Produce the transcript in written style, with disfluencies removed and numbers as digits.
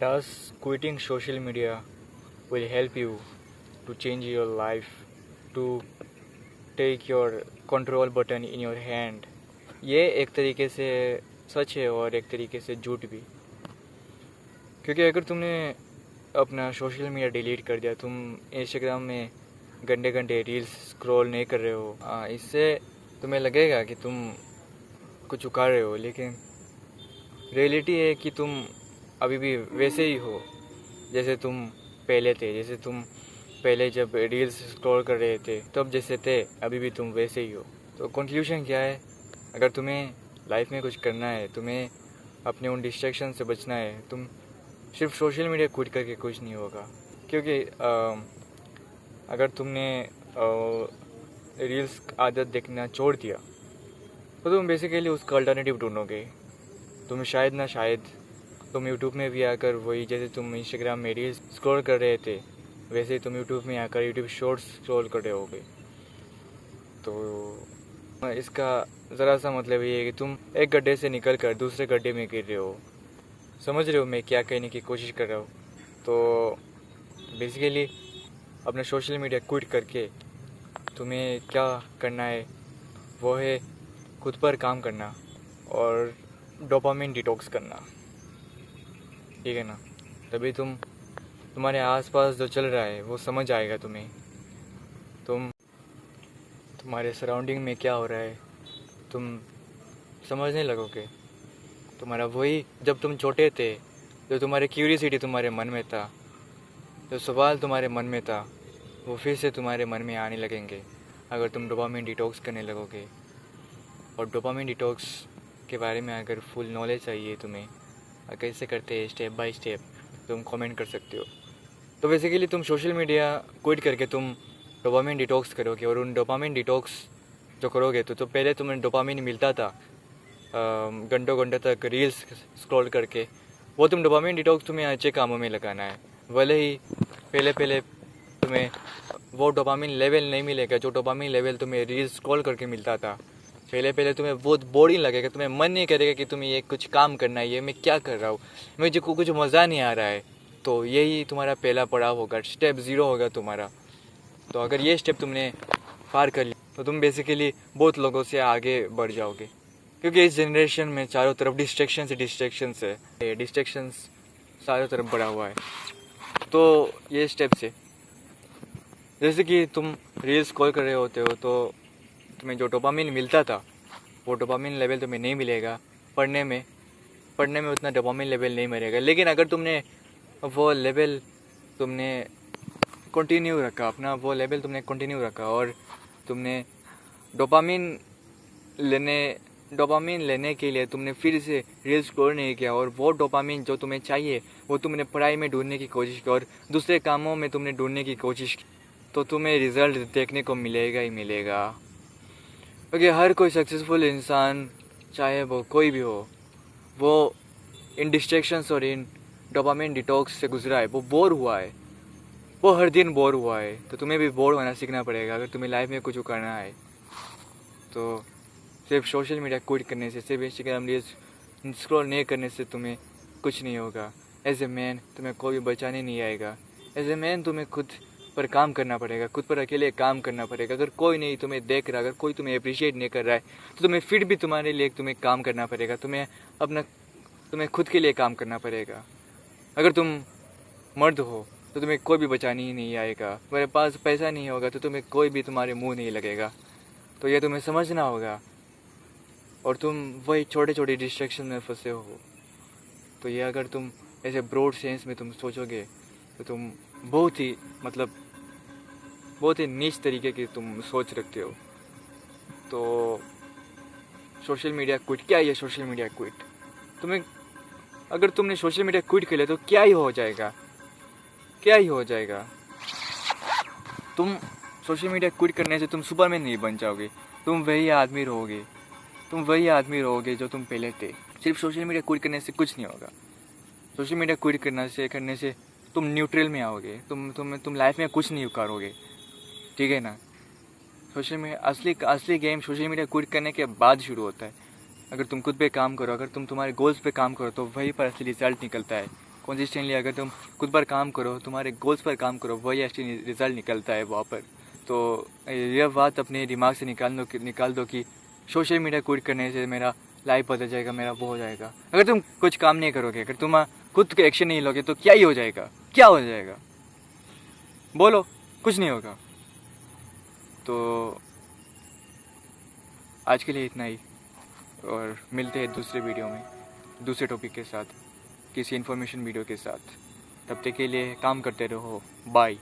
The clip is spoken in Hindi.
Does quitting social media will help you to change your life, to take your control button in your hand? ये एक तरीके से सच है और एक तरीके से झूठ भी, क्योंकि अगर तुमने अपना सोशल मीडिया डिलीट कर दिया, तुम इंस्टाग्राम में घंटे घंटे रील्स स्क्रॉल नहीं कर रहे हो, इससे तुम्हें लगेगा कि तुम कुछ कर रहे हो, लेकिन रियलिटी है कि तुम अभी भी वैसे ही हो जैसे तुम पहले थे। जैसे तुम पहले जब रील्स स्क्रॉल कर रहे थे तब जैसे थे, अभी भी तुम वैसे ही हो। तो कंक्लूजन क्या है? अगर तुम्हें लाइफ में कुछ करना है, तुम्हें अपने उन डिस्ट्रैक्शन से बचना है, तुम सिर्फ सोशल मीडिया क्विट करके कुछ नहीं होगा। क्योंकि अगर तुमने रील्स आदत देखना छोड़ दिया तो तुम बेसिकली उसका अल्टरनेटिव ढूंढोगे। तुम शायद तुम यूट्यूब में भी आकर वही, जैसे तुम इंस्टाग्राम में रील्स स्क्रॉल कर रहे थे, वैसे ही तुम यूट्यूब में आकर यूट्यूब शॉर्ट्स स्क्रॉल कर रहे होगे। तो इसका ज़रा सा मतलब ये है कि तुम एक गड्ढे से निकल कर दूसरे गड्ढे में गिर रहे हो। समझ रहे हो मैं क्या कहने की कोशिश कर रहा हूँ? तो बेसिकली अपना सोशल मीडिया क्विट करके तुम्हें क्या करना है, वो है खुद पर काम करना और डोपामिन डिटॉक्स करना, ठीक है ना? तभी तुम्हारे आसपास जो चल रहा है वो समझ आएगा तुम्हें। तुम्हारे सराउंडिंग में क्या हो रहा है तुम समझने लगोगे। तुम्हारा वही, जब तुम छोटे थे, जो तुम्हारी क्यूरियसिटी तुम्हारे मन में था, जो सवाल तुम्हारे मन में था, वो फिर से तुम्हारे मन में आने लगेंगे अगर तुम डोपामिन डिटॉक्स करने लगोगे। और डोपामिन डिटॉक्स के बारे में अगर फुल नॉलेज चाहिए तुम्हें, कैसे करते हैं स्टेप बाय स्टेप, तुम कमेंट कर सकते हो। तो बेसिकली तुम सोशल मीडिया क्विट करके तुम डोपामिन डिटॉक्स करोगे, और उन डोपामिन डिटॉक्स जो करोगे तो पहले तुम्हें डोपामिन मिलता था घंटों घंटों तक रील्स स्क्रॉल करके, वो तुम डोपामिन डिटॉक्स तुम्हें अच्छे कामों में लगाना है। भले ही पहले तुम्हें वो डोपामिन लेवल नहीं मिलेगा जो डोपामिन लेवल तुम्हें रील्स स्क्रॉल करके मिलता था। पहले तुम्हें बहुत बोरिंग लगेगा, तुम्हें मन नहीं करेगा कि तुम्हें ये कुछ काम करना है, ये मैं क्या कर रहा हूँ, मुझे कुछ मज़ा नहीं आ रहा है। तो यही तुम्हारा पहला पड़ाव होगा, स्टेप 0 होगा तुम्हारा। तो अगर ये स्टेप तुमने पार कर लिया तो तुम बेसिकली बहुत लोगों से आगे बढ़ जाओगे, क्योंकि इस जनरेशन में चारों तरफ डिस्ट्रैक्शंस है, डिस्ट्रैक्शंस चारों तरफ बढ़ा हुआ है। तो ये स्टेप्स है, जैसे कि तुम रील्स कॉल कर रहे होते हो तो तुम्हें जो डोपामिन मिलता था वो डोपामिन लेवल तुम्हें नहीं मिलेगा। पढ़ने में उतना डोपामिन लेवल नहीं मिलेगा। लेकिन अगर तुमने वो लेवल तुमने कंटिन्यू रखा, अपना वो लेवल तुमने कंटिन्यू रखा, और तुमने डोपामिन लेने के लिए तुमने फिर से रील्स स्क्रॉल नहीं किया, और वो डोपामिन जो तुम्हें चाहिए वो तुमने पढ़ाई में ढूंढने की कोशिश की और दूसरे कामों में तुमने ढूंढने की कोशिश की, तो तुम्हें रिजल्ट देखने को मिलेगा ही मिलेगा। क्योंकि हर कोई सक्सेसफुल इंसान, चाहे वो कोई भी हो, वो इन डिस्ट्रैक्शंस और इन डोपामिन डिटॉक्स से गुजरा है, वो बोर हुआ है, वो हर दिन बोर हुआ है। तो तुम्हें भी बोर होना सीखना पड़ेगा अगर तुम्हें लाइफ में कुछ करना है। तो सिर्फ सोशल मीडिया क्विट करने से, सिर्फ इंस्टाग्राम रील्स स्क्रॉल नहीं करने से तुम्हें कुछ नहीं होगा। एज ए मैन तुम्हें कोई बचाने नहीं आएगा। एज ए मैन तुम्हें खुद पर काम करना पड़ेगा, खुद पर अकेले काम करना पड़ेगा। अगर कोई नहीं तुम्हें देख रहा, अगर कोई तुम्हें अप्रिशिएट नहीं कर रहा है, तो तुम्हें फिर भी तुम्हारे लिए तुम्हें काम करना पड़ेगा। तुम्हें खुद के लिए काम करना पड़ेगा। अगर तुम मर्द हो तो तुम्हें कोई भी बचाने ही नहीं आएगा। तुम्हारे पास पैसा नहीं होगा तो तुम्हें कोई भी तुम्हारे मुंह नहीं लगेगा। तो ये तुम्हें समझना होगा, और तुम वही छोटे छोटे डिस्ट्रैक्शन में फंसे हो। तो ये अगर तुम ऐसे ब्रॉड सेंस में तुम सोचोगे तो तुम बहुत ही नीच तरीके की तुम सोच रखते हो। तो सोशल मीडिया क्विट क्या है? सोशल मीडिया क्विट अगर तुमने सोशल मीडिया क्विट कर लिया तो क्या ही हो जाएगा? तुम सोशल मीडिया क्विट करने से तुम सुपरमैन नहीं बन जाओगे। तुम वही आदमी रहोगे जो तुम पहले थे। सिर्फ सोशल मीडिया क्विट करने से कुछ नहीं होगा। सोशल मीडिया क्विट करने से तुम न्यूट्रल में आओगे। तुम लाइफ में कुछ नहीं उखाड़ोगे, ठीक है ना? सोशल मीडिया असली गेम सोशल मीडिया क्विट करने के बाद शुरू होता है। अगर तुम खुद पे काम करो, अगर तुम तुम्हारे गोल्स पे काम करो, तो वहीं पर असली रिजल्ट निकलता है। कंसिस्टेंटली अगर तुम खुद पर काम करो, तुम्हारे गोल्स पर काम करो, वही एक्चुअली रिजल्ट निकलता है वहाँ पर। तो यह बात अपने दिमाग से निकाल दो कि सोशल मीडिया क्विट करने से मेरा लाइफ बदल जाएगा, मेरा वो हो जाएगा। अगर तुम कुछ काम नहीं करोगे, अगर तुम खुद के एक्शन नहीं लोगे तो क्या ही हो जाएगा, क्या हो जाएगा, बोलो, कुछ नहीं होगा। तो आज के लिए इतना ही, और मिलते हैं दूसरे वीडियो में दूसरे टॉपिक के साथ, किसी इन्फॉर्मेशन वीडियो के साथ। तब तक के लिए काम करते रहो, बाय।